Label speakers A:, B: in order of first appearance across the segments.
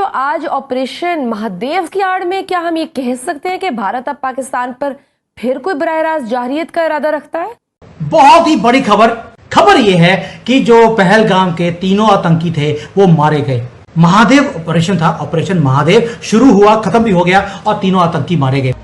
A: आज ऑपरेशन महादेव की आड़ में क्या हम ये कह सकते हैं कि भारत अब पाकिस्तान पर फिर कोई बराह रास्त जारहियत का इरादा रखता है?
B: बहुत ही बड़ी खबर यह है कि जो पहलगाम के तीनों आतंकी थे वो मारे गए। महादेव ऑपरेशन था, ऑपरेशन महादेव शुरू हुआ, खत्म भी हो गया और तीनों आतंकी मारे गए।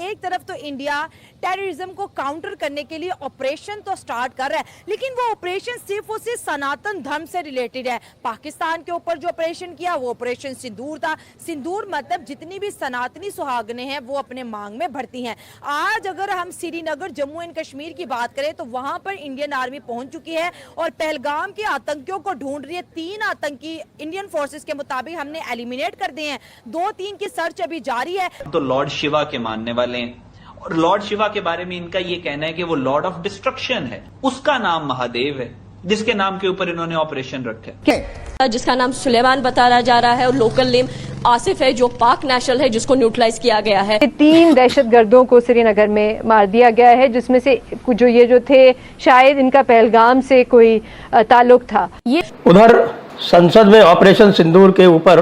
C: एक तरफ तो इंडिया टेररिज्म को काउंटर करने के लिए ऑपरेशन तो स्टार्ट कर रहा है, लेकिन वो ऑपरेशन सिर्फ और सिर्फ सनातन धर्म से रिलेटेड है। पाकिस्तान के ऊपर जो ऑपरेशन किया वो ऑपरेशन सिंदूर था। सिंदूर मतलब जितनी भी सनातनी सुहागनें हैं वो अपने मांग में भरती हैं। आज अगर हम श्रीनगर जम्मू एंड कश्मीर की बात करें तो वहां पर इंडियन आर्मी पहुंच चुकी है और पहलगाम के आतंकियों को ढूंढ रही है। 3 आतंकी इंडियन फोर्सेस के मुताबिक हमने एलिमिनेट कर दिए हैं, 2-3 की सर्च अभी जारी है।
D: तो लॉर्ड शिवा के मानने वाले हैं और लॉर्ड शिवा के बारे में इनका यह कहना है कि वो लॉर्ड ऑफ डिस्ट्रक्शन है। उसका नाम महादेव है जिसके नाम के ऊपर इन्होंने ऑपरेशन रखा है,
E: जिसका नाम सुलेमान बताया जा रहा है और लोकल नेम आसिफ है जो पाक नेशनल है जिसको न्यूट्रलाइज किया गया है।
F: 3 दहशतगर्दों को श्रीनगर में मार दिया गया है, जिसमें से जो थे शायद इनका पहलगाम से कोई ताल्लुक था। ये
G: उधर संसद में ऑपरेशन सिंदूर के ऊपर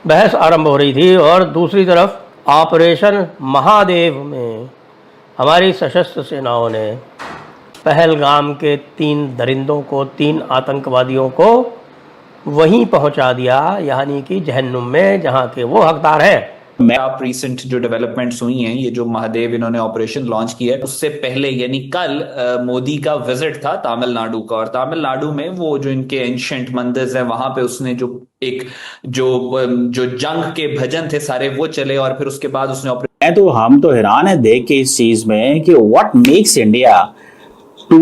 G: बहस आरंभ हो रही थी और दूसरी तरफ ऑपरेशन महादेव में हमारी सशस्त्र सेनाओं ने पहलगाम के 3 दरिंदों को, 3 आतंकवादियों को वहीं पहुंचा दिया, यानी कि जहन्नुम में, जहां के वो हकदार हैं।
D: मैं आप रिसेंट जो डेवलपमेंट्स हुई हैं, ये जो महादेव इन्होंने ऑपरेशन लॉन्च किया है, उससे पहले यानी कल मोदी का विजिट था तमिलनाडु का, और तमिलनाडु में वो जो इनके एंशिएंट मंदिर हैं वहां पे उसने जो जंग के भजन थे सारे वो चले और फिर उसके बाद उसने
H: हम तो हैरान है देख के इस चीज में कि what makes India to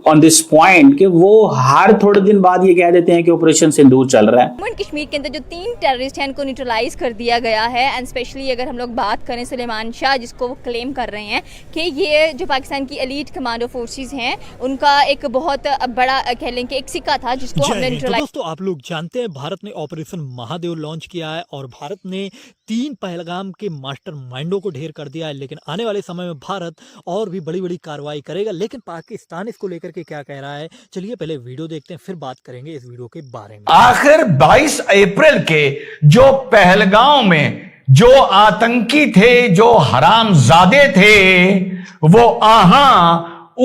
H: on this point कि वो हर थोड़े दिन बाद ये कह देते हैं कि ऑपरेशन सिंदूर चल रहा है।
E: जम्मू एंड कश्मीर के अंदर जो 3 टेररिस्ट हैं उनको न्यूट्रलाइज कर दिया गया है एंड स्पेशली अगर हम लोग बात करें सुलेमान शाह, जिसको वो क्लेम कर रहे हैं कि ये जो पाकिस्तान की एलीट कमांडो फोर्सेस हैं उनका एक बहुत बड़ा कह लें कि एक सिक्का था जिसको हमने न्यूट्रलाइज।
I: दोस्तों आप लोग जानते हैं भारत ने ऑपरेशन महादेव लॉन्च किया है और भारत ने 3 पहलगाम के मास्टर माइंडों को ढेर कर दिया है, लेकिन आने वाले समय में भारत और भी बड़ी कार्रवाई करेगा। लेकिन पाकिस्तान इसको लेकर के क्या कह रहा है, चलिए पहले वीडियो देखते हैं फिर बात करेंगे इस वीडियो के बारे में।
B: आखिर 22 अप्रैल के जो पहलगाम में जो आतंकी थे, जो हरामजादे थे, वो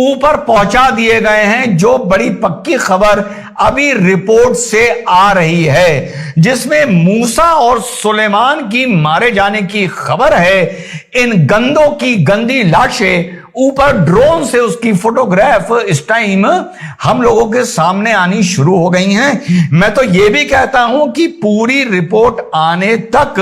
B: ऊपर पहुंचा दिए गए हैं। जो बड़ी पक्की खबर अभी रिपोर्ट से आ रही है जिसमें मूसा और सुलेमान की मारे जाने की खबर है। इन गंदों की गंदी लाशें ऊपर ड्रोन से उसकी फोटोग्राफ इस टाइम हम लोगों के सामने आनी शुरू हो गई हैं। मैं तो यह भी कहता हूं कि पूरी रिपोर्ट आने तक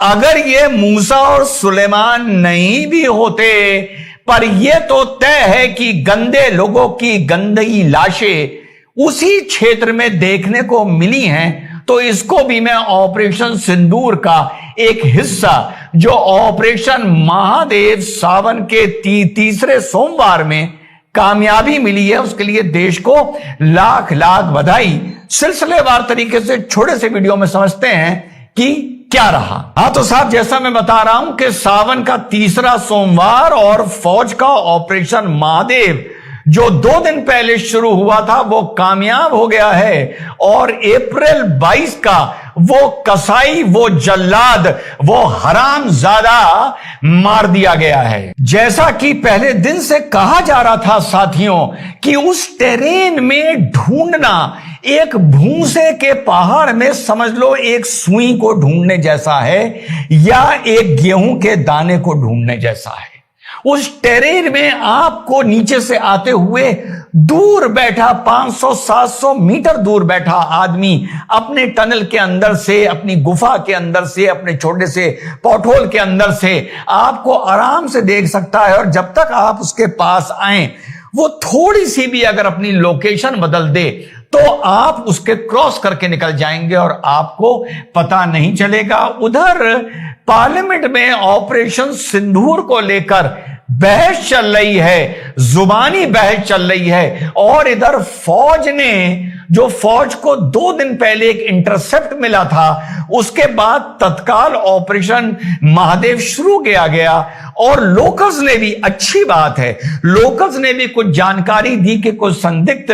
B: अगर ये मूसा और सुलेमान नहीं भी होते, पर यह तो तय है कि गंदे लोगों की गंदी लाशें उसी क्षेत्र में देखने को मिली हैं, तो इसको भी मैं ऑपरेशन सिंदूर का एक हिस्सा जो ऑपरेशन महादेव सावन के तीसरे सोमवार में कामयाबी मिली है उसके लिए देश को लाख लाख बधाई। सिलसिलेवार तरीके से छोटे से वीडियो में समझते हैं कि क्या रहा। हाँ तो साहब, जैसा मैं बता रहा हूं कि सावन का तीसरा सोमवार और फौज का ऑपरेशन महादेव जो 2 दिन पहले शुरू हुआ था वो कामयाब हो गया है और अप्रैल 22 का वो कसाई, वो जल्लाद, वो हरामजादा मार दिया गया है। जैसा कि पहले दिन से कहा जा रहा था साथियों कि उस टेरेन में ढूंढना एक भूसे के पहाड़ में समझ लो एक सुई को ढूंढने जैसा है या एक गेहूं के दाने को ढूंढने जैसा है। उस टेरेन में आपको नीचे से आते हुए दूर बैठा 500-700 मीटर दूर बैठा आदमी अपने टनल के अंदर से, अपनी गुफा के अंदर से, अपने छोटे से पॉटहोल के अंदर से आपको आराम से देख सकता है। और जब तक आप उसके पास आए वो थोड़ी सी भी अगर अपनी लोकेशन बदल दे तो आप उसके क्रॉस करके निकल जाएंगे और आपको पता नहीं चलेगा। उधर पार्लियामेंट में ऑपरेशन सिंदूर को लेकर बहस चल रही है, जुबानी बहस चल रही है और इधर फौज ने जो फौज को 2 दिन पहले एक इंटरसेप्ट मिला था उसके बाद तत्काल ऑपरेशन महादेव शुरू किया गया और लोकल्स ने भी, अच्छी बात है, लोकल्स ने भी कुछ जानकारी दी कि कुछ संदिग्ध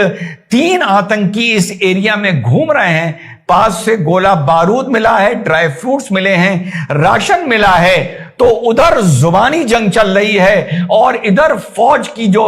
B: 3 आतंकी इस एरिया में घूम रहे हैं। पास से गोला बारूद मिला है, ड्राई फ्रूट्स मिले हैं, राशन मिला है, तो उधर जुबानी जंग चल रही है और इधर फौज की जो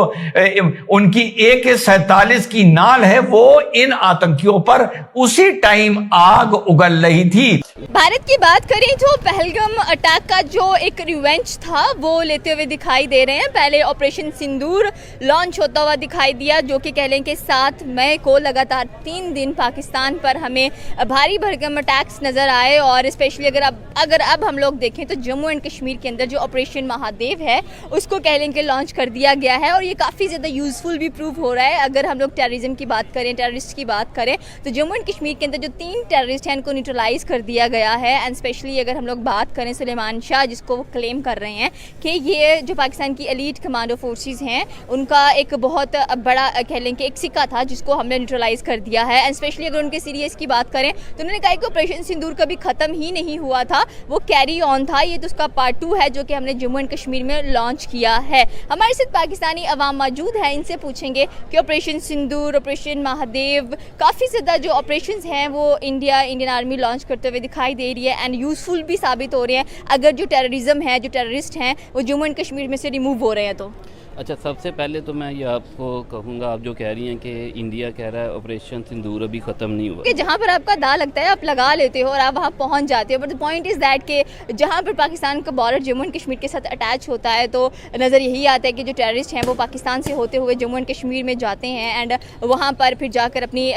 B: उनकी AK-47 की नाल है वो इन आतंकियों पर उसी टाइम आग उगल रही थी।
E: भारत की बात करें तो पहलगाम अटैक का जो एक रिवेंज था वो लेते हुए दिखाई दे रहे हैं। पहले ऑपरेशन सिंदूर लॉन्च होता हुआ दिखाई दिया, जो कि कह लें कि 7 मई को लगातार 3 दिन पाकिस्तान पर हमें भारी भरकम अटैक्स नज़र आए। और स्पेशली अगर अब हम लोग देखें तो जम्मू एंड कश्मीर के अंदर जो ऑपरेशन महादेव है उसको कह लें कि लॉन्च कर दिया गया है और ये काफ़ी ज़्यादा यूज़फुल भी प्रूव हो रहा है। अगर हम लोग टेररिज्म की बात करें, टेररिस्ट की बात करें, तो जम्मू एंड कश्मीर के अंदर जो 3 टेररिस्ट हैं उनको न्यूट्रलाइज कर दिया गया है। एंड स्पेशली अगर हम लोग बात करें सुलेमान शाह, जिसको वो क्लेम कर रहे हैं कि ये जो पाकिस्तान की एलीट कमांडो फोर्सेस हैं उनका एक बहुत बड़ा कह लें कि एक सिक्का था जिसको हमने न्यूट्रलाइज कर दिया है। एंड स्पेशली अगर उनके सीरियस की बात करें तो उन्होंने कहा कि ऑपरेशन सिंदूर कभी ख़त्म ही नहीं हुआ था, वो कैरी ऑन था, ये तो उसका पार्ट 2 है जो कि हमने जम्मू एंड कश्मीर में लॉन्च किया है। हमारे साथ पाकिस्तानी अवाम मौजूद है, इनसे पूछेंगे कि ऑपरेशन सिंदूर, ऑपरेशन महादेव, काफ़ी ज़्यादा जो ऑपरेशंस हैं वो इंडियन आर्मी लॉन्च करते हुए दिखाई दे रही है एंड यूज़फुल भी साबित हो रहे हैं अगर जो टेररिज्म है, जो टेररिस्ट हैं वो जम्मू एंड कश्मीर में से रिमूव हो रहे हैं। तो
J: अच्छा, सबसे पहले तो मैं ये आपको कहूँगा, आप जो कह रही हैं कि इंडिया कह रहा है ऑपरेशन सिंदूर अभी ख़त्म नहीं हुआ,
E: कि जहाँ पर आपका दाव लगता है आप लगा लेते हो और आप वहाँ पहुँच जाते हो, but the point is that कि जहाँ पर पाकिस्तान का बॉर्डर जम्मू एंड कश्मीर के साथ अटैच होता है तो नज़र यही आता है कि जो टेररिस्ट हैं वो पाकिस्तान से होते हुए जम्मू एंड कश्मीर में जाते हैं एंड वहाँ पर फिर जाकर अपनी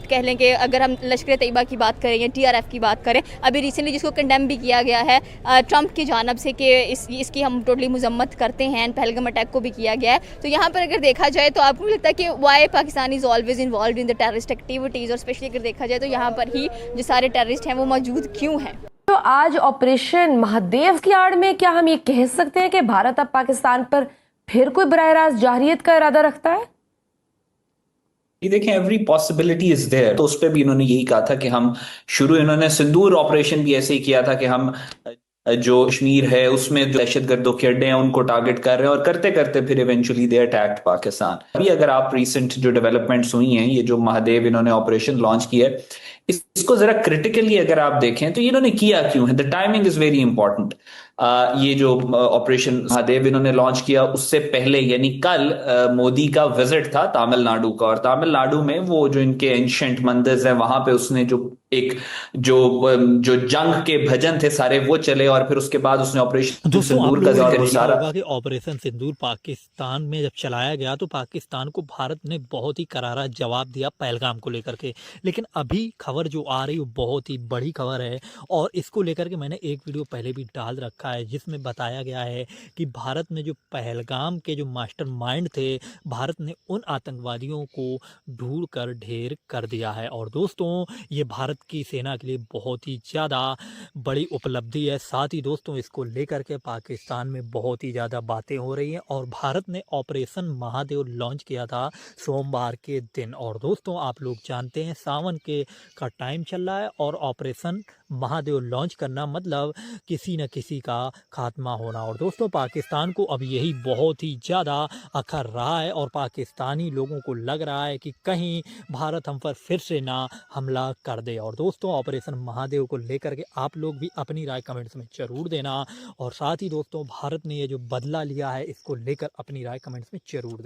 E: कह लें कि अगर हम लश्कर तैयबा की बात करें या TRF की बात करें, अभी रिसेंटली जिसको कंडेम भी किया गया है ट्रंप की जानब से कि इसकी हम टोटली मजम्मत करते हैं एंड पहलगाम अटैक को भी किया गया है। तो यहाँ पर अगर देखा जाए तो आपको लगता है कि why Pakistan is always involve in the terrorist activities, और स्पेशली अगर देखा जाए तो यहाँ पर ही जो सारे टेररिस्ट हैं वो मौजूद क्यों हैं?
A: तो आज ऑपरेशन महादेव की आड़ में क्या हम ये कह सकते हैं कि भारत अब पाकिस्तान पर फिर कोई बराह रास्त जारहियत का इरादा रखता है?
D: ये देखें, एवरी पॉसिबिलिटी इज देयर। तो उस पर भी इन्होंने यही कहा था कि हम इन्होंने सिंदूर ऑपरेशन भी ऐसे ही किया था कि हम जो कश्मीर है उसमें जो दहशतगर्दों के अड्डे हैं उनको टारगेट कर रहे हैं और करते करते फिर इवेंचुअली दे अटैक्ड पाकिस्तान। अभी अगर आप रिसेंट जो डेवलपमेंट्स हुई हैं, ये जो महादेव इन्होंने ऑपरेशन लॉन्च किया है, इसको जरा क्रिटिकली अगर आप देखें तो इन्होंने किया क्यों है। The timing is very important. ये जो ऑपरेशन महादेव इन्होंने लॉन्च किया उससे पहले यानी कल मोदी का विजिट था तमिलनाडु का, और तमिलनाडु में वो जो इनके एंशिएंट मंदिर हैं वहां पे उसने जो जंग के भजन थे सारे वो चले और फिर उसके बाद उसने ऑपरेशन सिंदूर का जिक्र सारा।
I: ऑपरेशन सिंदूर पाकिस्तान में जब चलाया गया तो पाकिस्तान को भारत ने बहुत ही करारा जवाब दिया पहलगाम को लेकर के, लेकिन अभी खबर जो आ रही है वो बहुत ही बड़ी खबर है और इसको लेकर के मैंने एक वीडियो पहले भी डाल रखा है जिसमें बताया गया है कि भारत ने जो पहलगाम के जो मास्टरमाइंड थे, भारत ने उन आतंकवादियों को ढूंढ कर ढेर कर दिया है। और दोस्तों ये भारत की सेना के लिए बहुत ही ज़्यादा बड़ी उपलब्धि है। साथ ही दोस्तों इसको लेकर के पाकिस्तान में बहुत ही ज़्यादा बातें हो रही हैं और भारत ने ऑपरेशन महादेव लॉन्च किया था सोमवार के दिन। और दोस्तों आप लोग जानते हैं सावन का टाइम चल रहा है और ऑपरेशन महादेव लॉन्च करना मतलब किसी न किसी का खात्मा होना। और दोस्तों पाकिस्तान को अब यही बहुत ही ज़्यादा अखर रहा है और पाकिस्तानी लोगों को लग रहा है कि कहीं भारत हम पर फिर से ना हमला कर दे। और दोस्तों ऑपरेशन महादेव को लेकर के आप लोग भी अपनी राय कमेंट्स में ज़रूर देना और साथ ही दोस्तों भारत ने ये जो बदला लिया है इसको लेकर अपनी राय कमेंट्स में ज़रूर देना।